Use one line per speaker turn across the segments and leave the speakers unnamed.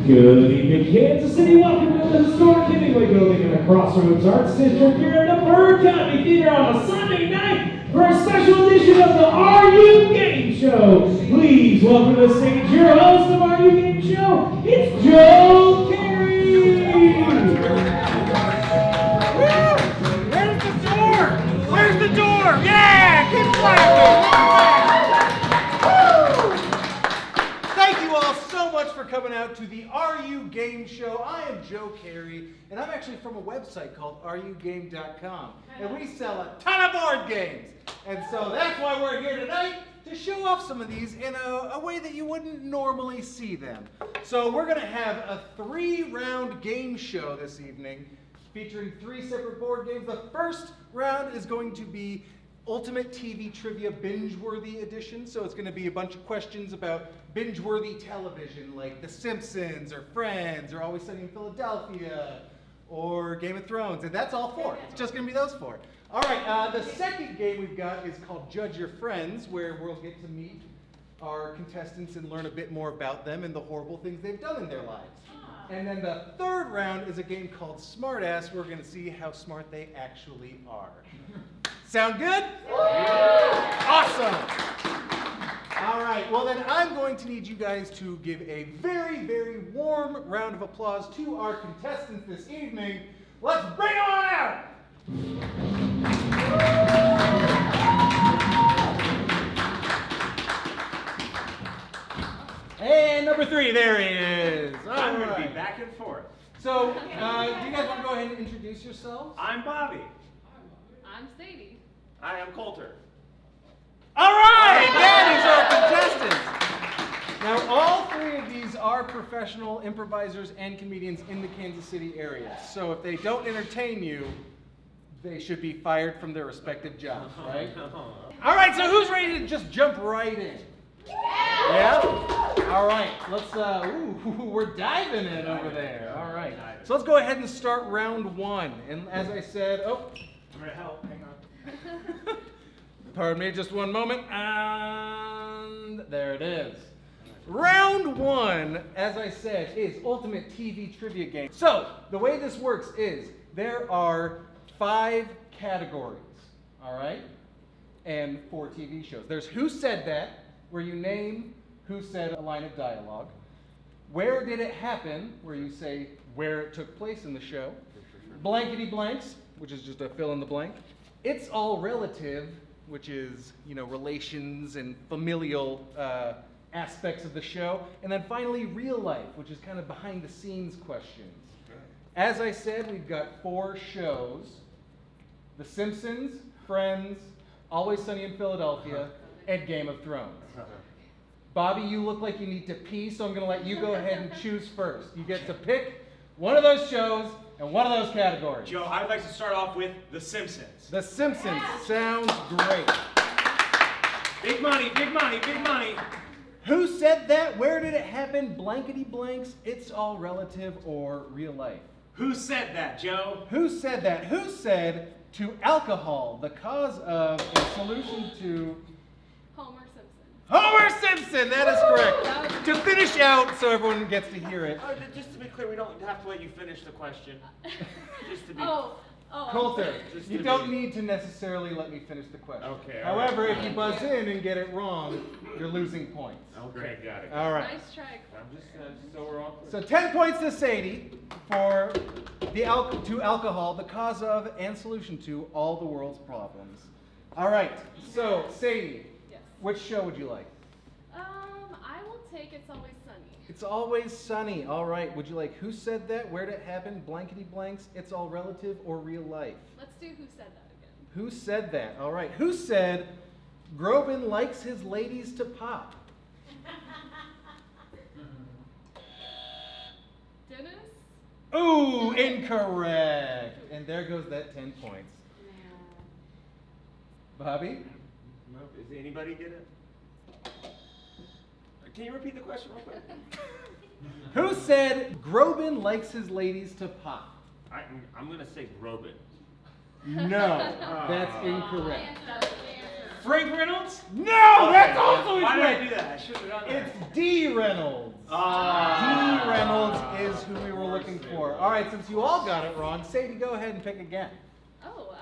Good evening, Kansas City. Welcome to the historic Hemingway Building in the Crossroads Arts District here at the Bird County Theater on a Sunday night for a special edition of the Are You Game Show. Please welcome to the stage your host of Are You Game Show. It's Joe Carey.
Where's the door? Where's the door? Yeah, keep clapping. Thank you all so much for coming out to the Are You Game Show. I am Joe Carey, and I'm actually from a website called AreYouGame.com, and we sell a ton of board games. And so that's why we're here tonight, to show off some of these in a way that you wouldn't normally see them. So we're going to have a 3-round game show this evening, featuring 3 separate board games. The first round is going to be Ultimate TV Trivia Bingeworthy Edition. So it's going to be a bunch of questions about binge-worthy television, like The Simpsons, or Friends, or Always Sunny in Philadelphia, or Game of Thrones. And that's all 4. It's just going to be those 4. All right, the second game we've got is called Judge Your Friends, where we'll get to meet our contestants and learn a bit more about them and the horrible things they've done in their lives. And then the third round is a game called Smart Ass, where we're going to see how smart they actually are. Sound good? Awesome. All right, well then I'm going to need you guys to give a very, very warm round of applause to our contestants this evening. Let's bring them on out. And number 3, there he is.
I'm going to be back and forth.
So, do you guys want to go ahead and introduce yourselves?
I'm Bobby.
I'm Sadie.
I am Coulter.
All right, that is our contestants. Now, all 3 of these are professional improvisers and comedians in the Kansas City area. So if they don't entertain you, they should be fired from their respective jobs, right? All right, so who's ready to just jump right in? Yeah? All right, let's, we're diving in over there. All right, so let's go ahead and start round 1. And as I said,
I'm going to help. Hang on.
Pardon me, just one moment, and there it is. Round 1, as I said, is Ultimate TV Trivia Game. So, the way this works is, there are 5 categories, all right? And 4 TV shows. There's Who Said That, where you name who said a line of dialogue. Where Did It Happen, where you say where it took place in the show. Blankety Blanks, which is just a fill in the blank. It's All Relative, which is, you know, relations and familial aspects of the show. And then finally, Real Life, which is kind of behind the scenes questions. As I said, we've got 4 shows: The Simpsons, Friends, Always Sunny in Philadelphia, and Game of Thrones. Bobby, you look like you need to pee, so I'm going to let you go ahead and choose first. You get to pick one of those shows and one of those categories.
Joe, I'd like to start off with The Simpsons.
The Simpsons sounds great.
Big money, big money, big money.
Who Said That? Where Did It Happen? Blankety Blanks, It's All Relative, or Real Life?
Who said that, Joe?
Who said that? Who said to alcohol the cause of and solution to...
Homer Simpson.
Homer Simpson, that is correct. To finish out, so everyone gets to hear it.
Just to be clear, we don't have to let you finish the question. Just to be...
Coulter,
Just
you
to
don't
be-
need to necessarily let me finish the question.
Okay, all right.
However, if you buzz in and get it wrong, you're losing points.
Okay, got it.
All right.
Nice try.
I'm just so we're all clear.
So 10 points to Sadie for the alcohol, the cause of and solution to all the world's problems. All right. So Sadie,
Yes.
which show would you like?
I will take It's Always Sunny.
It's Always Sunny. All right. Would you like Who Said That? Where Did It Happen? Blankety Blanks, It's All Relative, or Real Life?
Let's do Who Said That again.
Who said that? All right. Who said Groban likes his ladies to pop?
Dennis?
Ooh, incorrect. And there goes that 10 points. Bobby?
No, does anybody get it? Can you repeat the question real quick?
Who said Groban likes his ladies to pop?
I'm going to say Groban.
No, that's incorrect.
Frank Reynolds?
No, that's also
Why did I
incorrect.
do that? I should have done that.
It's D. Reynolds.
Ah.
D. Reynolds looking for. All right, since you all got it wrong, Sadie, go ahead and pick again.
Oh,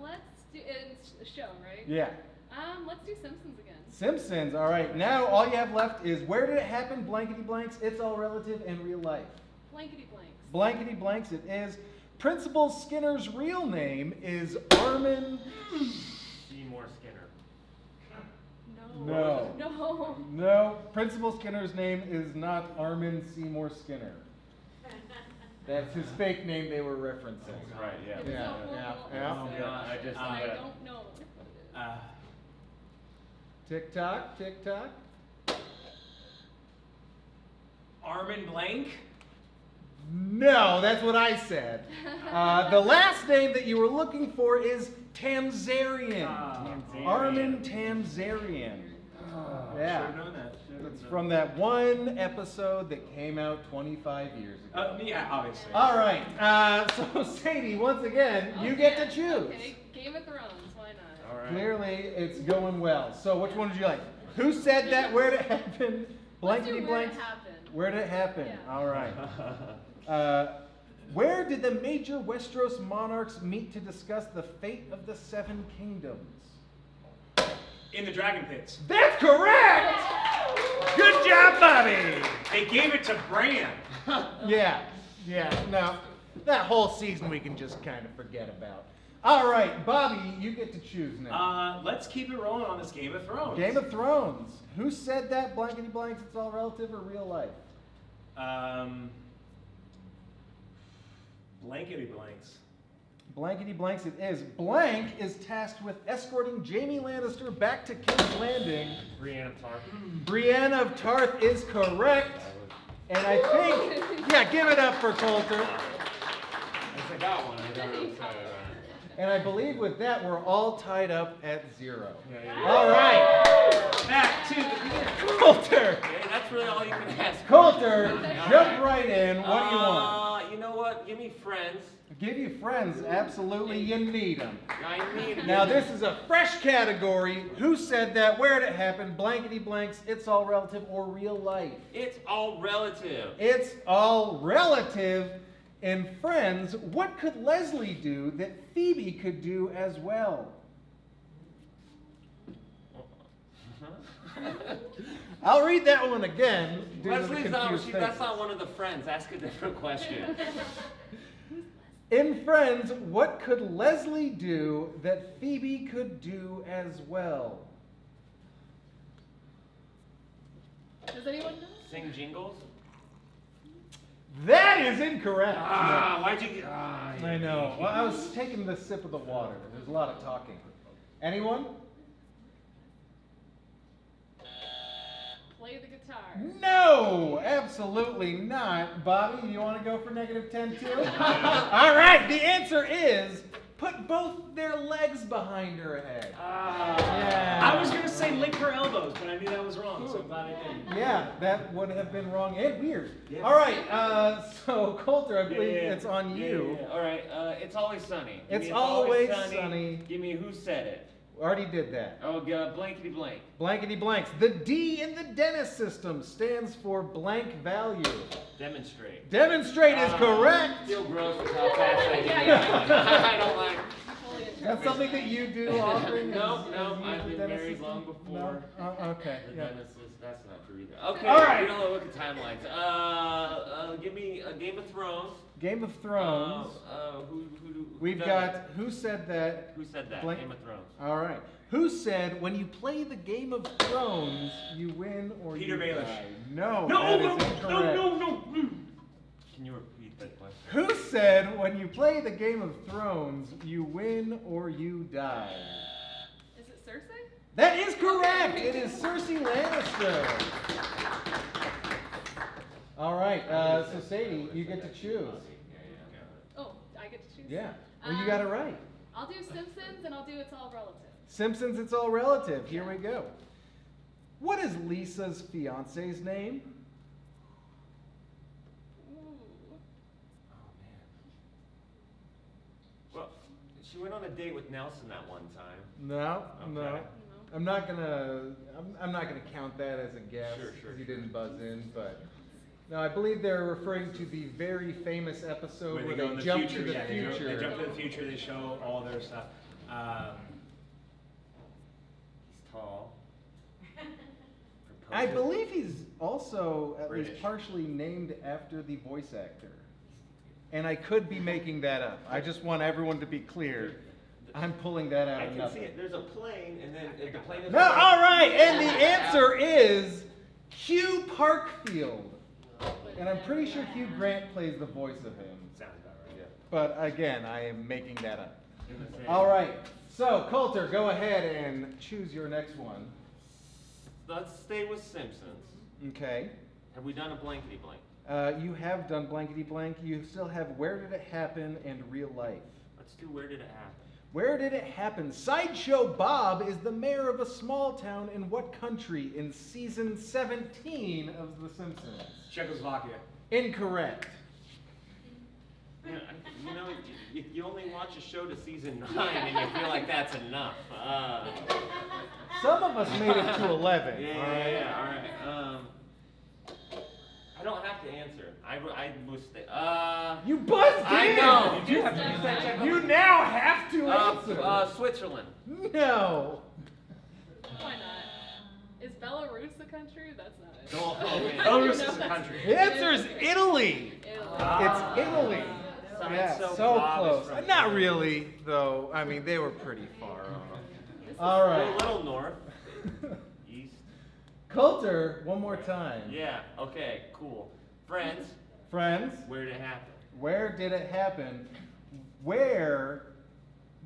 let's do, it's a show, right?
Yeah.
Let's do Simpsons again.
Simpsons. All right. Now all you have left is where did it happen? Blankety blanks. It's all relative and real life.
Blankety blanks.
Blankety blanks. It is. Principal Skinner's real name is Armin.
Seymour Skinner.
No.
No.
No. Principal Skinner's name is not Armin Seymour Skinner. That's his fake name they were referencing.
Right, yeah.
It was
Yeah,
a
yeah,
whole-
yeah.
Oh, God, I just-
I don't know.
Tick tock, tick tock.
Armin Blank?
No, that's what I said. The last name that you were looking for is Tamzarian.
Tamzarian.
Armin Tamzarian. Yeah.
Should've known that.
It's from that one episode that came out 25 years ago.
Yeah, obviously.
All right. So Sadie, once again, you get to choose.
Okay, Game of Thrones, why not?
All right.
Clearly, it's going well. So which one did you like? Who said that? Where did it happen?
Let's do
Blankety
Where It
blanks.
Happened.
Where did it happen?
Yeah.
All right. Where did the major Westeros monarchs meet to discuss the fate of the Seven Kingdoms?
In the Dragon Pits.
That's correct! Good job, Bobby!
They gave it to Bran.
Yeah, no, that whole season we can just kind of forget about. All right, Bobby, you get to choose now.
Let's keep it rolling on this Game of Thrones.
Game of Thrones. Who said that? Blankety blanks, it's all relative or real life?
Blankety blanks.
Blankety blanks it is. Blank is tasked with escorting Jaime Lannister back to King's Landing.
Brienne of Tarth.
Brienne of Tarth is correct. And I think, yeah, give it up for Coulter.
I got one. I got really excited about it.
And I believe with that, we're all tied up at 0.
Yeah.
All right.
Back to the beginning.
Coulter.
Okay, that's really all you can ask.
Coulter,
All
jump right in. What do you want?
You know what? Give me friends.
Give you friends. Absolutely, you need them.
I need them.
Now, this is a fresh category. Who said that? Where did it happen? Blankety blanks. It's all relative or real life.
It's all relative.
It's all relative. In Friends, what could Leslie do that Phoebe could do as well? I'll read that one again. due to the
Leslie's not.
confused
That's
faces.
not one of the friends. Ask a different question.
In Friends, what could Leslie do that Phoebe could do as well?
Does anyone know?
Sing jingles.
That is incorrect.
Why'd you?
I know. Well, I was taking the sip of the water. There's a lot of talking. Anyone?
Play the guitar.
No, absolutely not. Bobby, you want to go for -10 too? All right, the answer is put both their legs behind her head. Yeah.
I was going to say link her elbows, but I knew that was wrong, so I'm glad I didn't.
Yeah, that would have been wrong and weird.
Yeah.
All right, so Coulter, I believe it's on you.
All right. It's always sunny. Give
It's
me
Always Sunny.
Give me who said it.
Already did that.
Oh, blankety blank.
Blankety blanks. The D in the Dennis system stands for blank value.
Demonstrate.
Demonstrate is correct.
Feel gross with how fast I do
Yeah,
that. I don't like.
Totally interesting.
That's something that you do often?
No,
is
no,
use
I've
the
been
Dennis
married
system?
long before.
No? Okay.
The
Yeah.
dentist is, that's not true either. Okay,
All right.
we don't look at timelines. Give me a Game of Thrones.
Game of Thrones.
Who
We've
done
got
that?
who said that?
Who said that?
Blank-
Game of Thrones.
All right. Who said when you play the Game of Thrones, you win or
Peter
you
Baelish.
die? No,
No,
that
no,
is incorrect.
no.
Can you repeat that question?
Who said when you play the Game of Thrones, you win or you die?
Is it Cersei?
That is correct. It is Cersei Lannister. All right. So Sadie, you get to choose.
Oh, I get to choose?
Yeah. Well, you got it right.
I'll do Simpsons and I'll do It's All Relative.
Simpsons, it's all relative. Here we go. What is Lisa's fiance's name?
Ooh.
Well, she went on a date with Nelson that one time.
No, no.
Okay.
I'm not gonna count that as a guess
Sure,
because you didn't buzz in. But No, I believe they're referring to the very famous episode
Where
where
they go
they
in the
jump
future.
to the
Yeah,
future.
they jump to the future. They show all their stuff.
He's tall.
I believe he's also at least
British.
partially named after the voice actor. And I could be making that up. I just want everyone to be clear. I'm pulling that out
I
of
can
nothing.
see it. There's a plane, and then the plane is.
No, all right, and the answer is Hugh Parkfield. And I'm pretty sure Hugh Grant plays the voice of him.
Sounds about right.
Yeah.
But again, I am making that up. All right, so Coulter, go ahead and choose your next one.
Let's stay with Simpsons.
Okay.
Have we done a blankety blank?
You have done blankety blank. You still have Where Did It Happen and Real Life.
Let's do Where Did It Happen?
Where did it happen? Sideshow Bob is the mayor of a small town in what country in season 17 of The Simpsons?
Czechoslovakia.
Incorrect.
Yeah, you know, you only watch a show to season 9 and you feel like that's enough.
Some of us made it to 11.
Yeah, all right. I don't have to answer. I was.
You buzzed in!
I know.
You do have to use that check.
You now have to answer.
Switzerland.
No.
Why not? Is Belarus a country? That's not it.
Oh, man.
Belarus is a country.
The answer is Italy.
Italy.
It's Italy. Yeah, so
Bob is
close.
from
Not
Italy.
really, though. I mean, they were pretty far off.
This is
All
Go a
right.
little north. East.
Coulter, one more time.
Yeah, okay, cool. Friends,
Friends,
where did it happen?
where did it happen? Where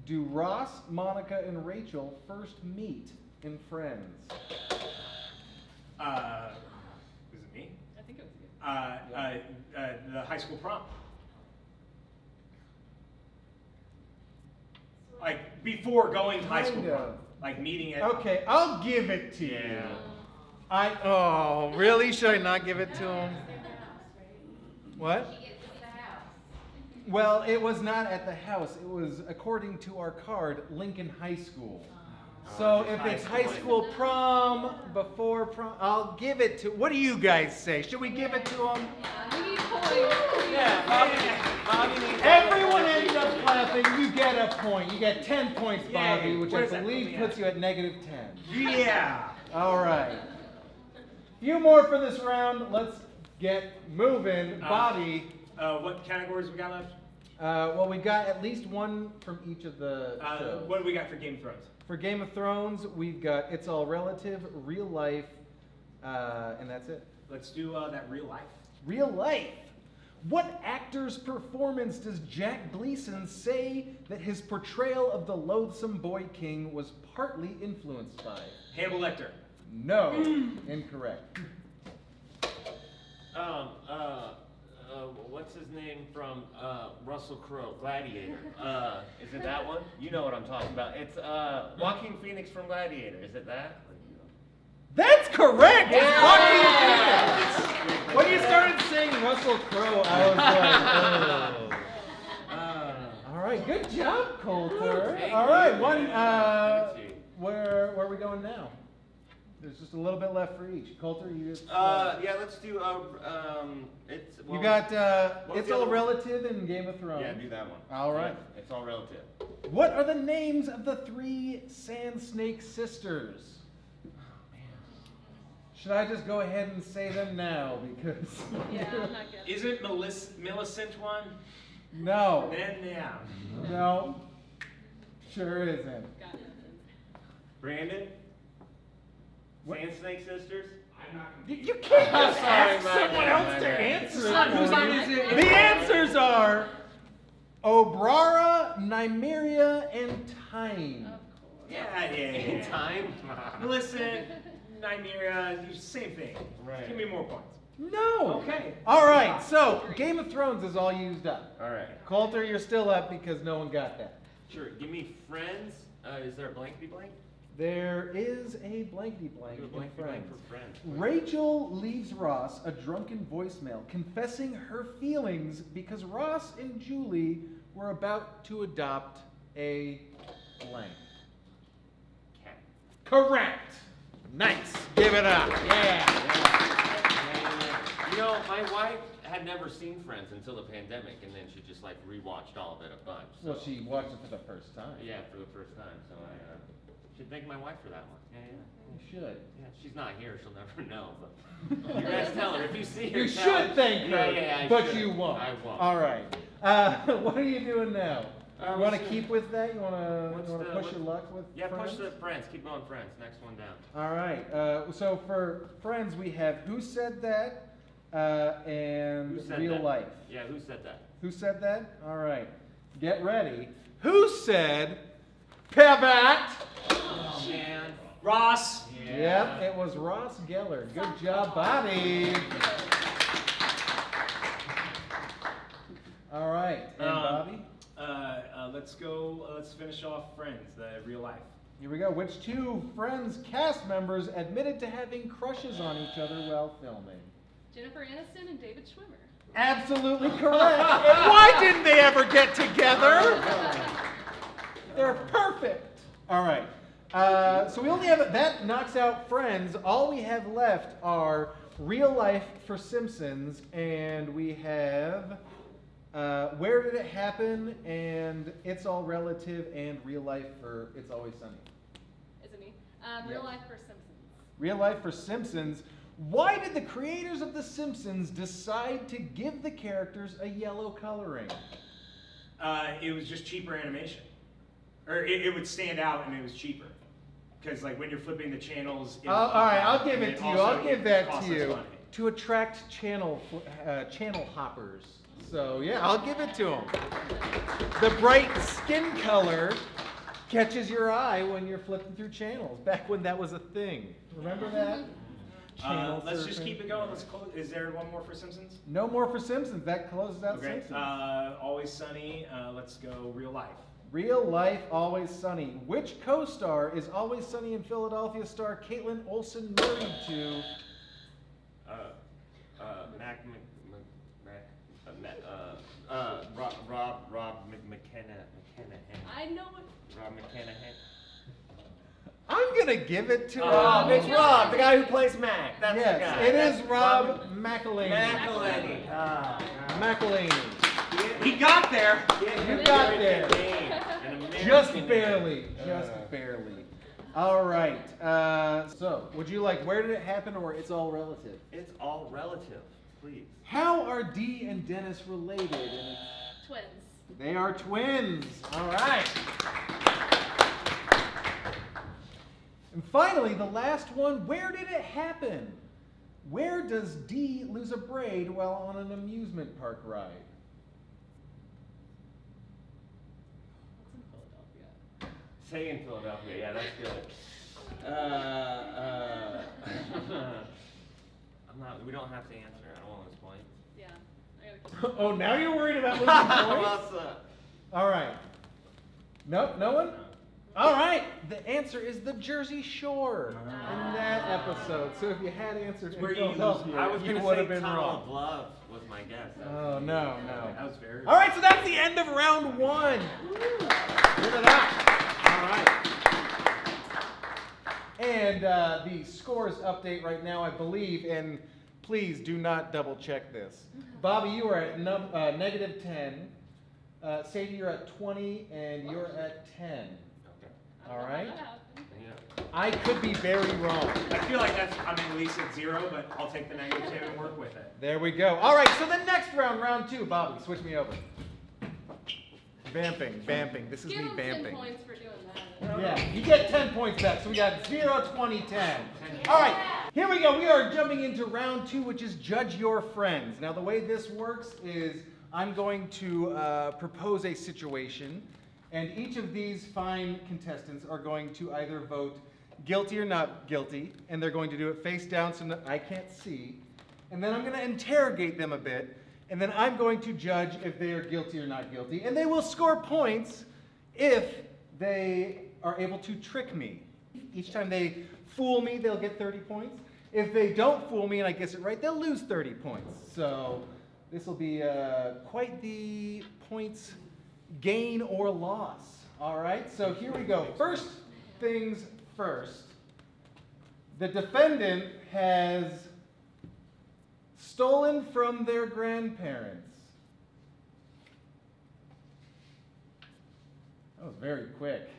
do Ross, Monica, and Rachel first meet in Friends?
Was it me?
I think it was you.
The high school prom. Like before going to high school
Kinda.
prom. Like meeting at.
Okay, I'll give it to you.
Yeah.
Oh, really? Should I not give it to him? What? Well, it was not at the house. It was, according to our card, Lincoln High School. So if it's high school prom, before prom, I'll give it to, what do you guys say? Should we give it to him?
We need points.
Bobby needs
Everyone ends up clapping. You get a point. You get 10 points, Bobby,
Yay.
which
What
I
is that?
believe
Let me
puts
ask.
you at -10.
Yeah.
All right. Few more for this round. Let's get moving. Bobby,
What categories we got left?
well, we got at least one from each of the shows.
What do we got for Game of Thrones?
For Game of Thrones, we've got It's All Relative, Real Life, and that's it.
Let's do that real life.
Real Life. What actor's performance does Jack Gleason say that his portrayal of the loathsome boy king was partly influenced by?
Hannibal Lecter.
No, incorrect.
What's his name from Russell Crowe, Gladiator? Is it that one? You know what I'm talking about. It's Joaquin Phoenix from Gladiator. Is it that?
That's correct! It's
Yeah!
Joaquin Phoenix! When you started saying Russell Crowe, I was like, oh. All right, good job, Coulter.
Thank
All right,
you,
one.
man. Thank you.
Where are we going now? There's just a little bit left for each. Coulter, you just.
Yeah, let's do it's.
You got
what was
It's
the
All
other one?
Relative and Game of Thrones.
Yeah, do that one.
All right.
Yeah, it's all relative.
What are the names of the 3 Sand Snake sisters? Should I just go ahead and say them now? Because.
Yeah, I'm not good.
Isn't Millicent one?
No.
Then yeah.
No. Sure isn't.
Got nothing.
Brandon?
What?
Sand Snake Sisters?
You can't just
Sorry,
ask
my
someone
bad,
else
my
to
bad.
answer
Whose
it.
line
for
is
you.
it?
The answers are Obrara, Nymeria, and Tyne.
Of course.
Yeah.
In time?
Millicent, Nymeria, same thing.
Right.
Give me more points.
No.
Okay.
All right. So Game of Thrones is all used up.
Alright.
Coulter, you're still up because no one got that.
Sure. Give me Friends. Is there a blankety blank?
There is a blankety blank
Do a
in
blankety blank
Friends.
for Friends.
Rachel leaves Ross a drunken voicemail confessing her feelings because Ross and Julie were about to adopt a blank.
Cat.
Correct. Nice. Give it up. Yeah.
You know, my wife had never seen Friends until the pandemic, and then she just like rewatched all of it a bunch. So.
Well, she watched it for the first time.
Yeah, for the first time. So I should thank my wife for that one. Yeah, yeah.
You should.
Yeah, she's not here, she'll never know. But you guys tell her if you see her.
You
tell
should
her.
thank her,
I
but
should.
you won't.
I won't.
All right. What are you doing now? You want to
what's
keep with that? You want
what's
to
the-
push
what-
your luck with?
Yeah,
Friends?
push the Friends. Keep going, Friends. Next one down.
All right. So for Friends, we have Who Said That and
Who said
Real
that?
Life.
Yeah, who said that?
Who said that? All right. Get ready. Who said Pivot?
Oh man.
Ross.
Yep, it was Ross Geller. Good job, Bobby. All right. And Bobby?
Let's finish off Friends, the real life.
Here we go. Which two Friends cast members admitted to having crushes on each other while filming?
Jennifer Aniston and David Schwimmer.
Absolutely correct. And why didn't they ever get together? They're perfect. All right. So we only have, that knocks out Friends. All we have left are Real Life for Simpsons, and we have Where Did It Happen, and It's All Relative, and Real Life for It's Always Sunny.
Is it me? Real
Yes.
Life for Simpsons.
Real Life for Simpsons. Why did the creators of The Simpsons decide to give the characters a yellow coloring?
It was just cheaper animation. Or it would stand out and it was cheaper. Because like when you're flipping the channels.
All right, I'll give it
and
to you.
also
I'll give that
costs
to
us
you.
money.
To attract channel hoppers. So yeah, I'll give it to them. The bright skin color catches your eye when you're flipping through channels. Back when that was a thing. Remember that? Channel
Let's just
surfing.
keep it going. Let's close. Is there one more for Simpsons?
No more for Simpsons. That closes out
Okay.
Simpsons.
Always Sunny. Let's go Real Life.
Real Life, Always Sunny. Which co-star is Always Sunny in Philadelphia star Caitlin Olsen married to?
Rob McKenna.
I know it.
Rob McKenna.
I'm gonna give it to
It's Rob, the guy who plays Mac. That's the
yes,
guy.
it
That's
is Rob McElhaney.
McElhaney.
McElhaney.
He got there.
You got there. Just barely. Just
Uh,
barely. All right. So, would you like Where Did It Happen or It's All Relative?
It's all relative, please.
How are Dee and Dennis related? And
Twins.
they are twins. All right. And finally, the last one, Where Did It Happen? Where does Dee lose a braid while on an amusement park ride?
It's in Philadelphia.
Say in Philadelphia, yeah, that's good. I'm not. We don't have to answer. I don't want to lose points.
Yeah. I gotta keep
Oh, now you're worried about losing points?
What's up?
All right. Nope, no one? All right. The answer is the Jersey Shore in that episode. So if you had answered in
Where you lose-
Philadelphia,
I was
you
gonna
would
say
have been
Tunnel
wrong.
of Love was my guess. That was
Oh, no, no.
That was very.
All right, so that's the end of round one. Give it up. All right. And the scores update right now, I believe, and please do not double check this. Bobby, you are at negative 10. Sadie, you're at 20, and you're at 10.
Okay.
All right.
That happened.
Yeah.
I could be very wrong.
I feel like I'm at least at 0, but I'll take the negative 2 and work with it.
There we go. All right, so the next round, round 2. Bobby, switch me over. Vamping. This is
Give
me
him 10
vamping.
points for doing that.
Yeah, you get 10 points back. So we got 0, 20, 10. All right, here we go. We are jumping into round 2, which is Judge Your Friends. Now, the way this works is I'm going to propose a situation, and each of these fine contestants are going to either vote guilty or not guilty, and they're going to do it face down so I can't see. And then I'm going to interrogate them a bit, and then I'm going to judge if they are guilty or not guilty. And they will score points if they are able to trick me. Each time they fool me, they'll get 30 points. If they don't fool me and I guess it right, they'll lose 30 points. So this will be quite the points gain or loss. All right, so here we go. First things first. The defendant has stolen from their grandparents. That was very quick.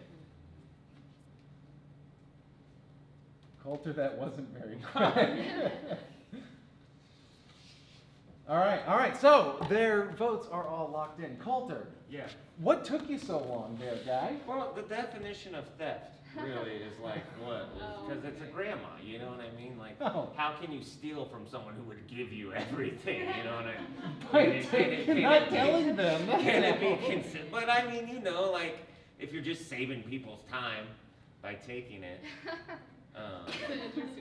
Coulter, that wasn't very quick. All right, so their votes are all locked in. Coulter,
Yeah.
what took you so long there, guy?
Well, the definition of theft really is like what?
Oh,
Because it's a grandma, you know what I mean? Like,
Oh.
how can you steal from someone who would give you everything? You know what I mean?
By not telling them.
Can it be considered? But I mean, you know, like if you're just saving people's time by taking it,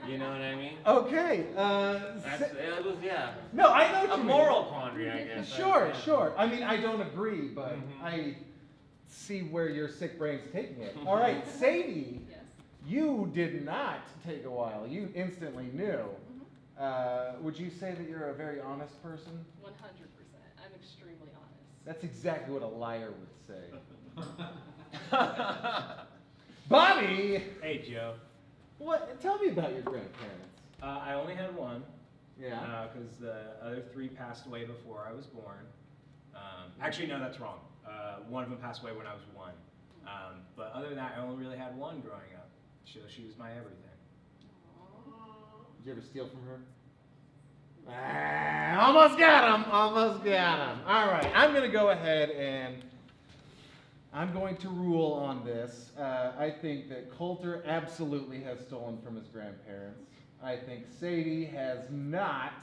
you know what I mean?
Okay.
It was, yeah.
No, I know what
A
you
moral quandary, I guess.
Sure,
Yeah.
sure. I mean, I don't agree, but
Mhm.
I see where your sick brain's taking it. All right, Sadie,
Yes.
you did not take a while. You instantly knew. Would you say that you're a very honest person?
100%. I'm extremely honest.
That's exactly what a liar would say. Bobby,
Hey, Joe.
what? Tell me about your grandparents.
I only had one.
Yeah.
Because the other three passed away before I was born. Actually, no, that's wrong. One of them passed away when I was one. But other than that, I only really had one growing up. So she was my everything.
Did you ever steal from her? Almost got him. Almost got him. All right, I'm going to go ahead and I'm going to rule on this. I think that Coulter absolutely has stolen from his grandparents. I think Sadie has not.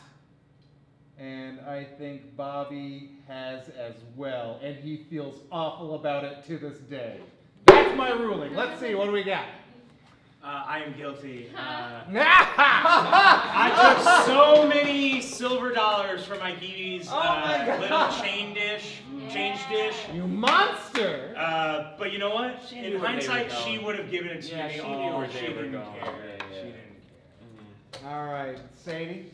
And I think Bobby has as well. And he feels awful about it to this day. That's my ruling. Let's see, what do we got?
I am guilty.
I
I took so many silver dollars from my Geevy's
Oh my God.
little change dish.
You monster!
But you know what?
She
In
knew where they
hindsight,
were
she
going.
would have given it to
Yeah,
me.
she knew
all.
where
She
they were
didn't
going.
care.
Yeah, yeah.
She didn't care.
All right, Sadie.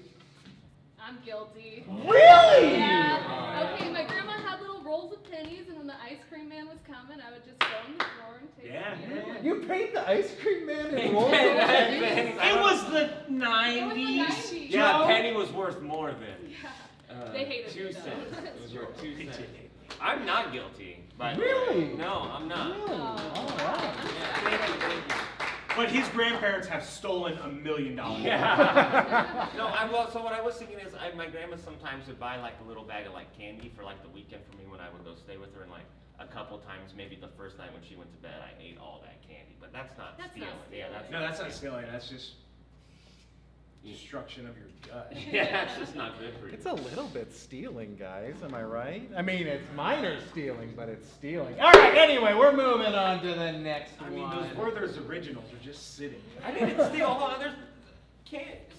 I'm guilty.
Really?
Yeah. Okay, my grandma had little rolls of pennies, and when the ice cream man was coming, I would just go in the drawer and take
Yeah,
it.
yeah.
You paid the ice cream man in
Hey,
rolls of
man,
pennies?
It was the
It was the
90s.
90s.
Yeah,
Joe.
a penny was worth more than
They hated
2
me,
cents.
though.
It was worth 2 cents. I'm not guilty. By the
Really?
way. No, I'm not.
Really? All right.
Yeah, thank you.
But his grandparents have stolen $1 million.
Yeah. No, so what I was thinking is, my grandma sometimes would buy like a little bag of like candy for like the weekend for me when I would go stay with her, and like a couple times, maybe the first night when she went to bed, I ate all that candy. But that's not
That's
stealing.
not
Yeah,
stealing.
No, that's not stealing. That's just destruction of your gut.
Yeah, that's just not good for you.
It's a little bit stealing, guys. Am I right? I mean, it's minor stealing, but it's stealing. All right, anyway, we're moving on to the next
I mean,
one.
those Werther's originals are just sitting.
I didn't steal. Hold on, there's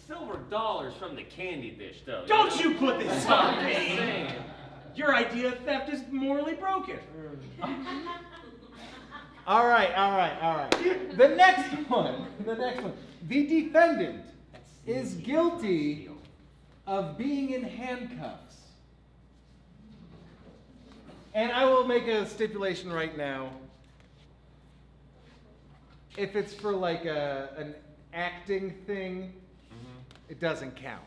silver dollars from the candy dish, though.
Don't
know?
you put this
I'm
on
just
me!
saying.
Your idea of theft is morally broken.
All right. The next one. The defendant is guilty of being in handcuffs. And I will make a stipulation right now. If it's for like an acting thing, it doesn't count.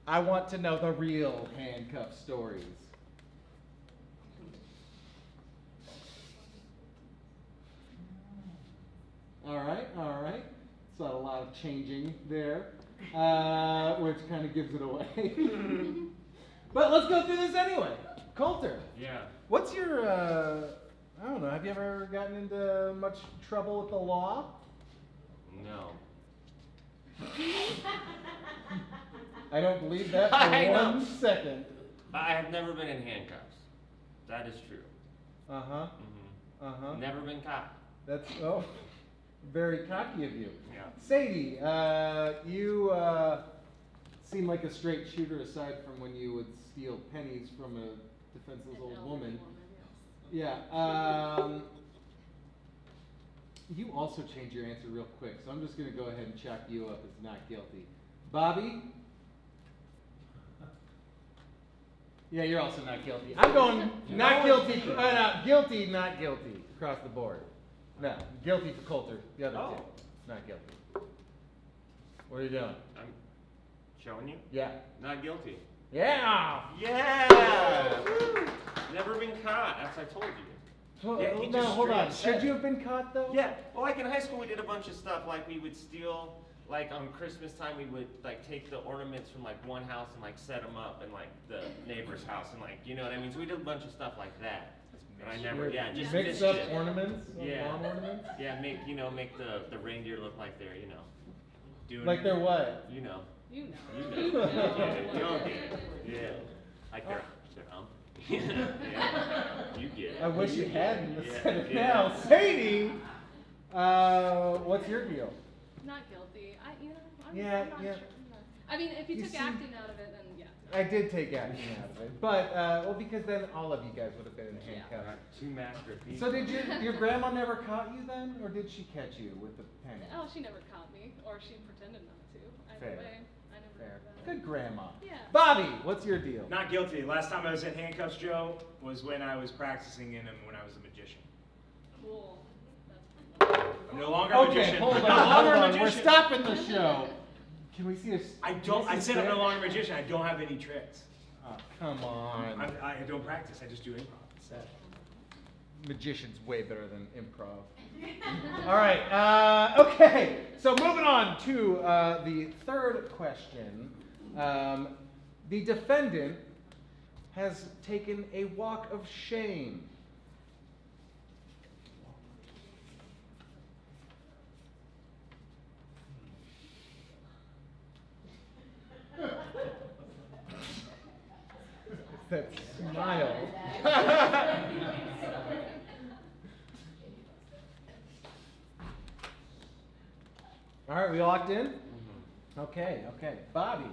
I want to know the real handcuff stories. All right. It's not a lot of changing there, which kind of gives it away. But let's go through this anyway. Coulter,
Yeah.
what's your, I don't know, have you ever gotten into much trouble with the law?
No.
I don't believe that for
I know.
1 second.
I have never been in handcuffs. That is true.
Uh-huh.
Mm-hmm. Never been caught.
That's, very cocky of you.
Yeah.
Sadie, you seem like a straight shooter aside from when you would steal pennies from a defenseless old woman.
Yes.
Yeah. You also changed your answer real quick, so I'm just going to go ahead and chalk you up as not guilty. Bobby? Yeah, you're also not guilty. I'm going not guilty, guilty, not guilty across the board. No, guilty for Coulter, the other two. Not guilty. What are you doing?
I'm Showing you?
Yeah.
Not guilty.
Yeah.
Yeah! Never been caught, as I told you.
Well,
Yeah, he
no,
just
hold
straight
on.
up said
Should you
it.
have been caught though?
Yeah, well, like in high school, we did a bunch of stuff. Like we would steal, like on Christmas time, we would like take the ornaments from like one house and like set them up in like the neighbor's house, and like, you know what I mean. So we did a bunch of stuff like that. But I never, yeah, just
mix up
mischief.
ornaments.
Yeah.
Lawn ornaments.
Yeah, make the reindeer look like they're, you know, doing
Like they're what?
you know,
You know.
you know, you'll get it. Yeah, like they're yeah, you get it.
I wish you hadn't
Yeah,
said it
yeah.
now. Sadie, what's your deal?
Not guilty. I'm
Yeah,
not
yeah.
sure. I mean, if you
You
took
see-
acting out of it, then yeah.
I did take action out of it, but well, because then all of you guys would have been in
Yeah.
handcuffs.
Two masterpieces.
So did your grandma never caught you then, or did she catch you with the penny?
Oh, she never caught me, or she pretended not to. Either
Fair.
way, I never
Fair.
did that.
Good grandma.
Yeah.
Bobby, what's your deal?
Not guilty. Last time I was in handcuffs, Joe, was when I was practicing in them when I was a magician.
Cool.
I'm no longer a
Okay,
magician.
hold
I'm
on,
no
hold
longer a
on. We're
magician.
stopping the show. Can we see a?
I said I'm no longer a magician. I don't have any tricks.
Oh, come on.
I don't practice. I just do improv instead.
Magician's way better than improv. All right. Okay. So moving on to the third question. The defendant has taken a walk of shame. That smile. All right, we locked in? Okay. Bobby,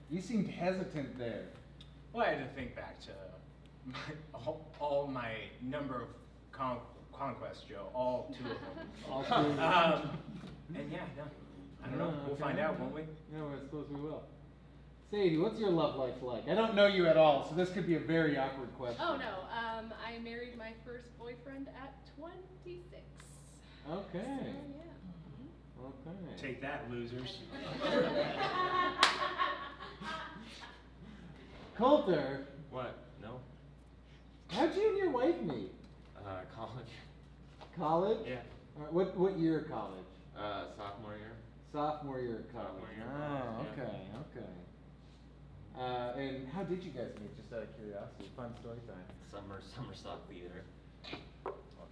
you seemed hesitant there.
Well, I had to think back to all my number of conquests, Joe. All two of them.
All two.
And yeah, no, I don't know. We'll find out, won't we?
Yeah, well, I suppose we will. Sadie, what's your love life like? I don't know you at all, so this could be a very awkward question.
Oh no. I married my first boyfriend at 26.
Okay.
So, yeah.
Okay.
Take that, losers.
Coulter,
What? No?
how'd you and your wife meet?
College.
College?
Yeah.
All right, what year of college?
Sophomore year.
Sophomore year of college.
Sophomore year of
Oh,
college, yeah.
okay. And how did you guys meet? Just out of curiosity. Fun story time.
Summer stock theater.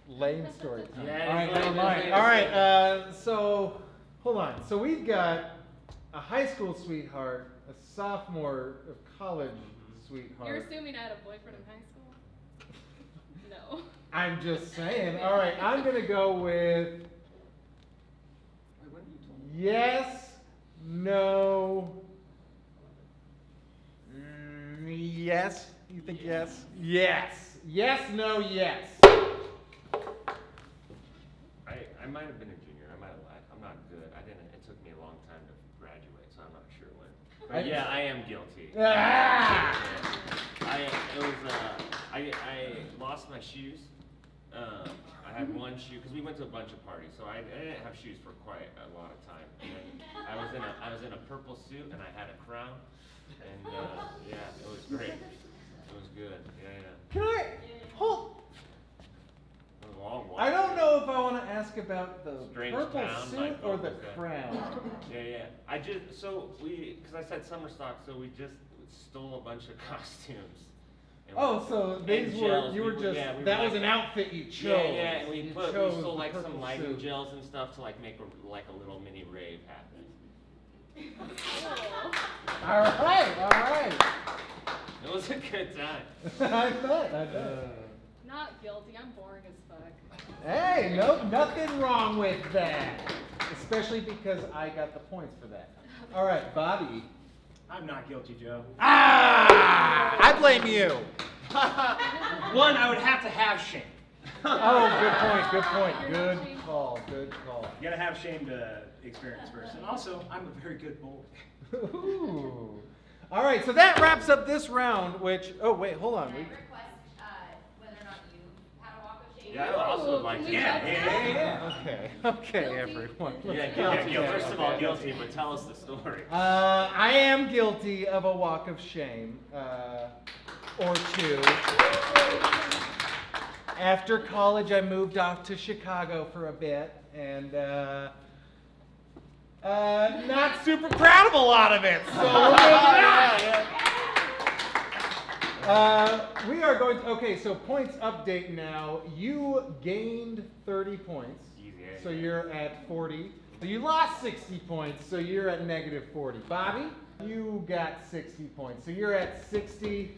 Lame story time.
Yeah,
All right,
it's
never
lame,
mind.
it's lame,
All right,
it's
so hold on. So we've got a high school sweetheart, a sophomore of college sweetheart.
You're assuming I had a boyfriend in high school? No.
I'm just saying. All right, I'm gonna go with
Wait, what did you tell me?
yes, no. Yes. You think yes? Yes. Yes, no, yes.
I might have been a junior. I might have lied. I'm not good. It took me a long time to graduate, so I'm not sure when. But yeah, I am guilty.
Ah!
I lost my shoes. I had one shoe because we went to a bunch of parties, so I didn't have shoes for quite a lot of time. And then I was in a purple suit and I had a crown, and yeah, it was great. It was good. Yeah.
Can I hold?
It was a long walk.
I don't know if I want to ask about the
Strange
purple
town,
suit
like
or the
Boba Fett.
crown.
Yeah. Because I said summer stock, so we just stole a bunch of costumes. And
Oh, so these were
gels.
you were
We
just
yeah, we
that
were
was
like-
an outfit you chose.
Yeah, and we
You
we
chose
stole
the
like some
purple
lighting
suit.
gels and stuff to like make a little mini rave happen.
All right.
It was a good time.
I bet.
Not guilty. I'm boring as fuck.
Hey, no, nothing wrong with that. Especially because I got the points for that. All right, Bobby.
I'm not guilty, Joe.
Ah! I blame you.
One, I would have to have shame.
Oh, good point. Good call.
You gotta have shame to experience first. And also, I'm a very good boy.
Ooh. All right, so that wraps up this round, which, oh, wait, hold on.
Can I request whether or not you had a walk of shame?
Yeah, I also would like
Can
to.
we jump now?
Okay,
Guilty.
everyone.
First of all, guilty, but tell us the story.
I am guilty of a walk of shame, or two. After college, I moved off to Chicago for a bit, and not super proud of a lot of it. So we are going to, okay, so points update now. You gained 30 points, so you're at 40. So you lost 60 points, so you're at negative 40. Bobby, you got 60 points, so you're at 60,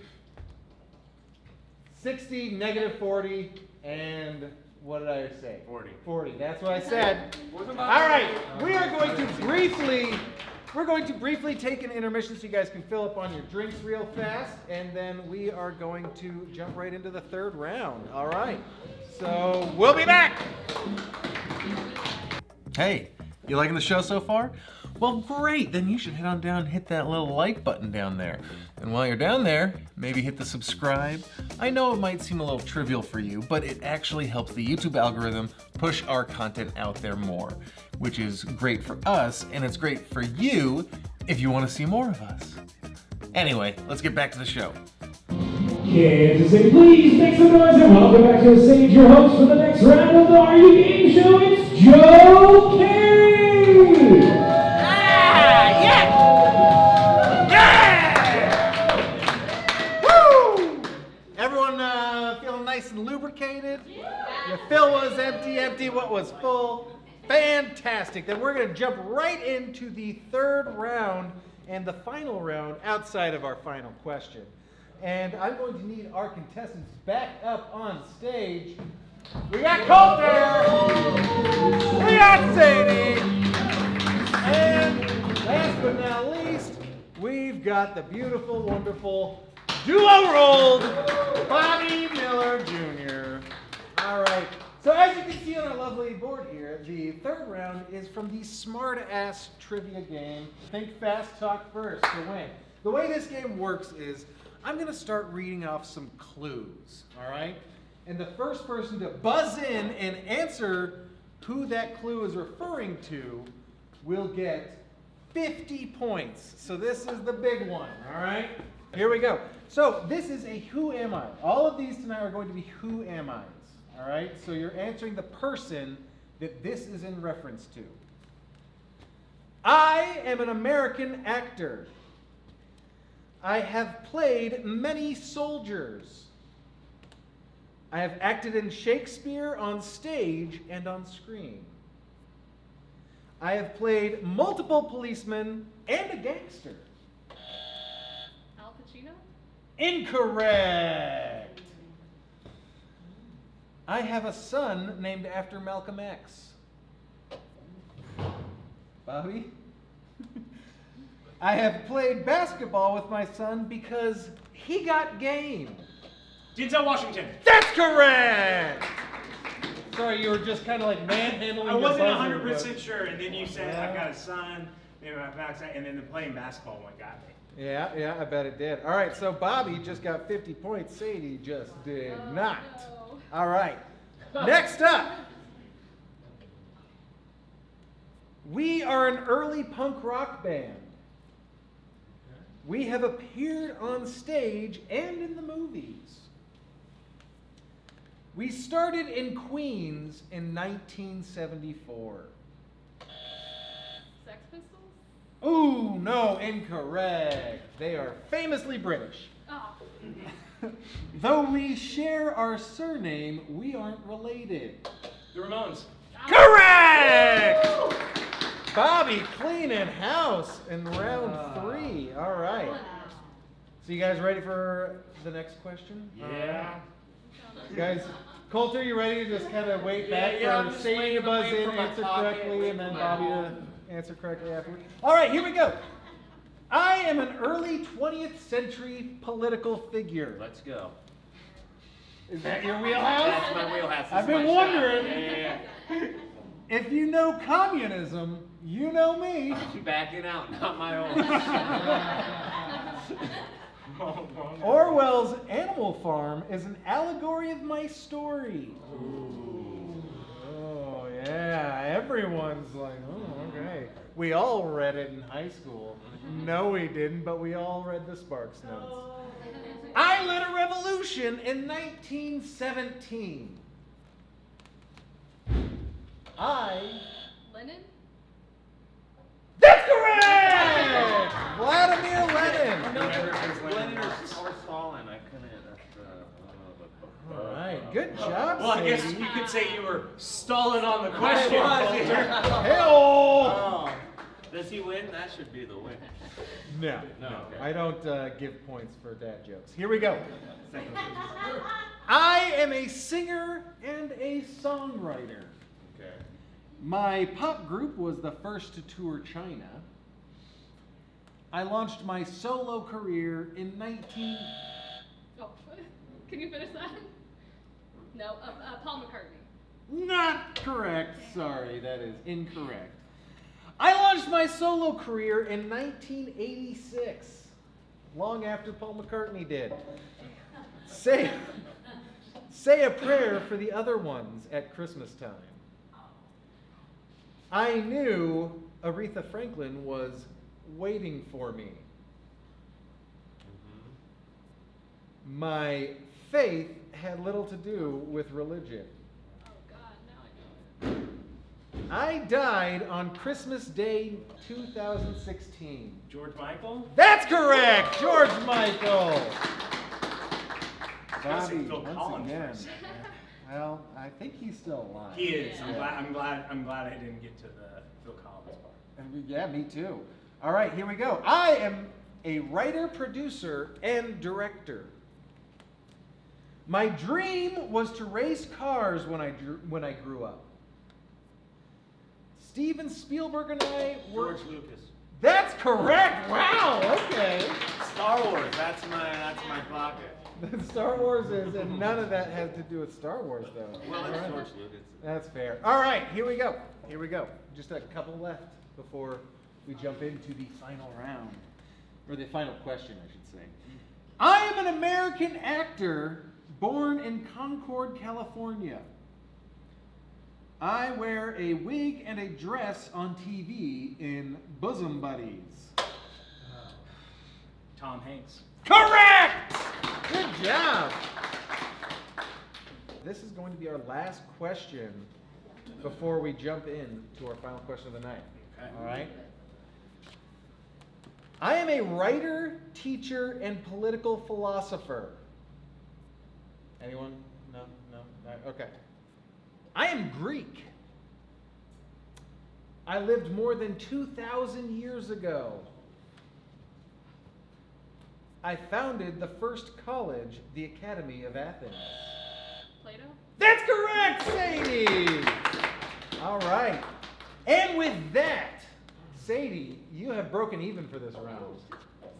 negative 40, and what did I say? 40, that's what I said. All right, we're going to briefly take an intermission so you guys can fill up on your drinks real fast, and then we are going to jump right into the third round. All right, so we'll be back. Hey, you liking the show so far? Well, great, then you should head on down and hit that little like button down there. And while you're down there, maybe hit the subscribe. I know it might seem a little trivial for you, but it actually helps the YouTube algorithm push our content out there more, which is great for us, and it's great for you if you want to see more of us. Anyway, let's get back to the show.
Kansas City, please make some noise and welcome back to the stage your host for the next round of the Are You Game Show. It's Joe Carey.
Everyone feeling nice and lubricated? Your fill was empty, what was full? Fantastic. Then we're going to jump right into the third round and the final round outside of our final question. And I'm going to need our contestants back up on stage. We got Coulter! We got Sadie! And last but not least, we've got the beautiful, wonderful duo-rolled Bobby Miller Jr. All right. So as you can see on our lovely board here, the third round is from the Smart-Ass Trivia game. Think fast, talk first to win. The way this game works is I'm going to start reading off some clues, all right? And the first person to buzz in and answer who that clue is referring to will get 50 points. So this is the big one, all right? Here we go. So this is a Who Am I? All of these tonight are going to be Who Am I's, all right? So you're answering the person that this is in reference to. I am an American actor. I have played many soldiers. I have acted in Shakespeare on stage and on screen. I have played multiple policemen and a gangster.
Al Pacino?
Incorrect. I have a son named after Malcolm X. Bobby? I have played basketball with my son because he got game.
Denzel Washington.
That's correct! Sorry, you were just kind of like manhandling
I wasn't
the buzzer,
100% sure, and then you said I've got a son, maybe my accent, and then the playing basketball one got me.
Yeah, I bet it did. All right, so Bobby just got 50 points. Sadie just did not.
No.
All right, next up. We are an early punk rock band. We have appeared on stage and in the movies. We started in Queens in 1974.
Sex Pistols?
Ooh, no, incorrect. They are famously British.
Oh.
Though we share our surname, we aren't related.
The Ramones.
Correct! Bobby cleaning house in round 3. All right. So you guys ready for the next question?
Yeah.
Guys, Coulter, you ready to just kind of wait back
I'm
for
just
Sadie to
waiting
buzz
away
in,
from my
answer
pocket,
correctly,
wait
and then
for my
Bobby
ball.
to answer correctly afterward? All right, here we go. I am an early 20th century political figure.
Let's go.
Is that your wheelhouse?
That's my wheelhouse.
I've
This is
been
my
wondering.
shot. Yeah.
If you know communism, you know me.
I'm backing out, not my own.
Wrong.
Orwell's Animal Farm is an allegory of my story.
Ooh.
Oh, yeah. Everyone's like, oh, okay. We all read it in high school. No, we didn't, but we all read the Sparks Notes. I led a revolution in 1917.
Lenin?
That's correct! Vladimir Lenin.
Lenin or Stalin, I couldn't.
All right, good job,
Well, I guess
Sadie.
you could say you were stalling on the question.
Hey-oh!
Does he win? That should be the win.
No,
okay.
I don't give points for dad jokes. Here we go. I am a singer and a songwriter.
Okay.
My pop group was the first to tour China. I launched my solo career in
Oh, can you finish that? No, Paul McCartney.
Not correct. Sorry, that is incorrect. I launched my solo career in 1986, long after Paul McCartney did. Say a prayer for the other ones at Christmas time. I knew Aretha Franklin was waiting for me. My faith had little to do with religion.
Oh God, now I know it.
I died on Christmas Day 2016.
George Michael?
That's correct, George Michael.
I was
Bobby,
gonna say Phil
once
Collins
again.
for a second.
Well, I think he's still alive.
He is.
Yeah.
I'm glad I didn't get to the Phil Collins part.
Yeah, me too. All right, here we go. I am a writer, producer, and director. My dream was to race cars when I grew up. Steven Spielberg and I were.
George Lucas.
That's correct. Wow. Okay.
Star Wars. That's my pocket.
Star Wars is, and none of that has to do with Star Wars, though.
Well,
All
it's
right.
George Lucas.
That's fair. All right, here we go. Here we go. Just a couple left before we jump into the final round, or the final question, I should say. I am an American actor born in Concord, California. I wear a wig and a dress on TV in Bosom Buddies.
Tom Hanks.
Correct! Good job. This is going to be our last question before we jump in to our final question of the night.
Okay.
All right? I am a writer, teacher, and political philosopher. Anyone? No? No? Okay. I am Greek. I lived more than 2,000 years ago. I founded the first college, the Academy of Athens.
Plato?
That's correct, Sadie! All right. And with that, Sadie, you have broken even for this round.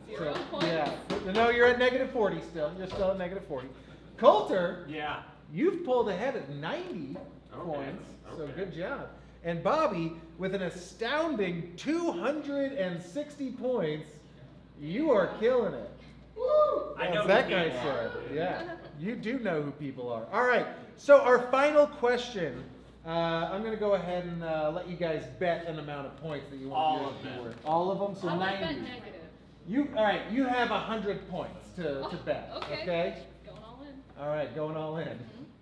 0 points.
Yeah. No, you're at negative 40 still. You're still at negative 40. Coulter,
Yeah.
you've pulled ahead at 90
Okay,
points, so
okay.
good job. And Bobby, with an astounding 260 points, you are killing it.
I
As
know
that
who
guy
people
said.
are.
Yeah, you do know who people are. All right, so our final question. I'm going to go ahead and let you guys bet an amount of points that you want
All
yours
of
to be
them.
worth. All of them, so
I would
90.
bet negative.
All right, you have 100 points to bet.
Okay. Going all in.
All right, going all in.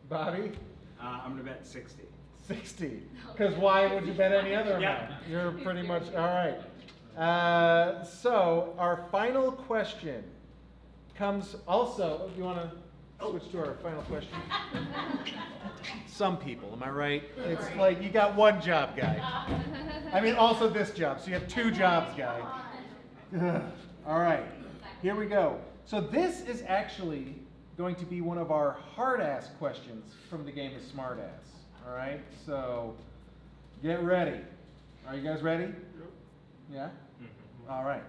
Bobby,
I'm gonna bet 60.
60. Because why would you bet any other
Yeah.
amount? You're pretty much, all right. So our final question comes also, you want to switch to our final question? Some people, am I right? It's like you got one job, guy. I mean, also this job, so you have two jobs, guy. All right, here we go. So this is actually going to be one of our hard-ass questions from the game of Smart-Ass. All right, so get ready. Are you guys ready? Yeah? All right.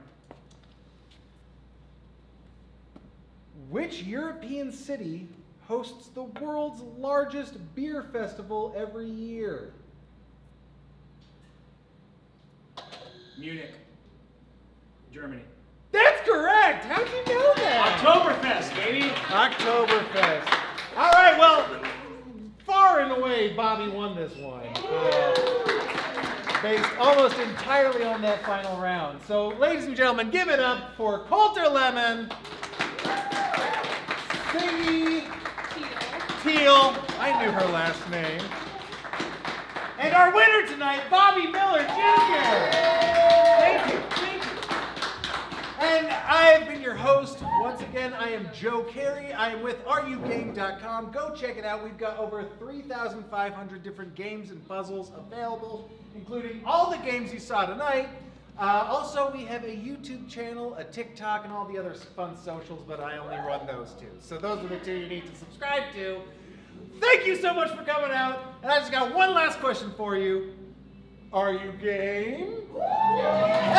Which European city hosts the world's largest beer festival every year?
Munich. Germany.
That's correct! correct. How'd you know that?
Oktoberfest, baby.
Oktoberfest. All right, well, far and away, Bobby won this one. Based almost entirely on that final round. So, ladies and gentlemen, give it up for Coulter Lemon, Siggy Teal, I knew her last name, and our winner tonight, Bobby Miller Jr. Thank you. And I have been your host. Once again, I am Joe Carey. I am with AreYouGame.com. Go check it out. We've got over 3,500 different games and puzzles available, including all the games you saw tonight. Also, we have a YouTube channel, a TikTok, and all the other fun socials, but I only run those two. So those are the two you need to subscribe to. Thank you so much for coming out. And I just got one last question for you. Are you game? Yeah!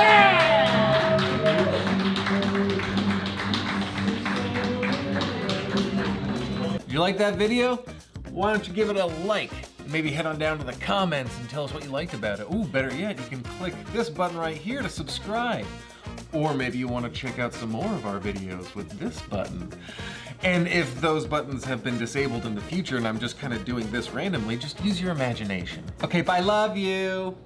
If you like that video, why don't you give it a like? Maybe head on down to the comments and tell us what you liked about it. Ooh, better yet, you can click this button right here to subscribe. Or maybe you want to check out some more of our videos with this button. And if those buttons have been disabled in the future and I'm just kind of doing this randomly, just use your imagination. Okay, bye, love you.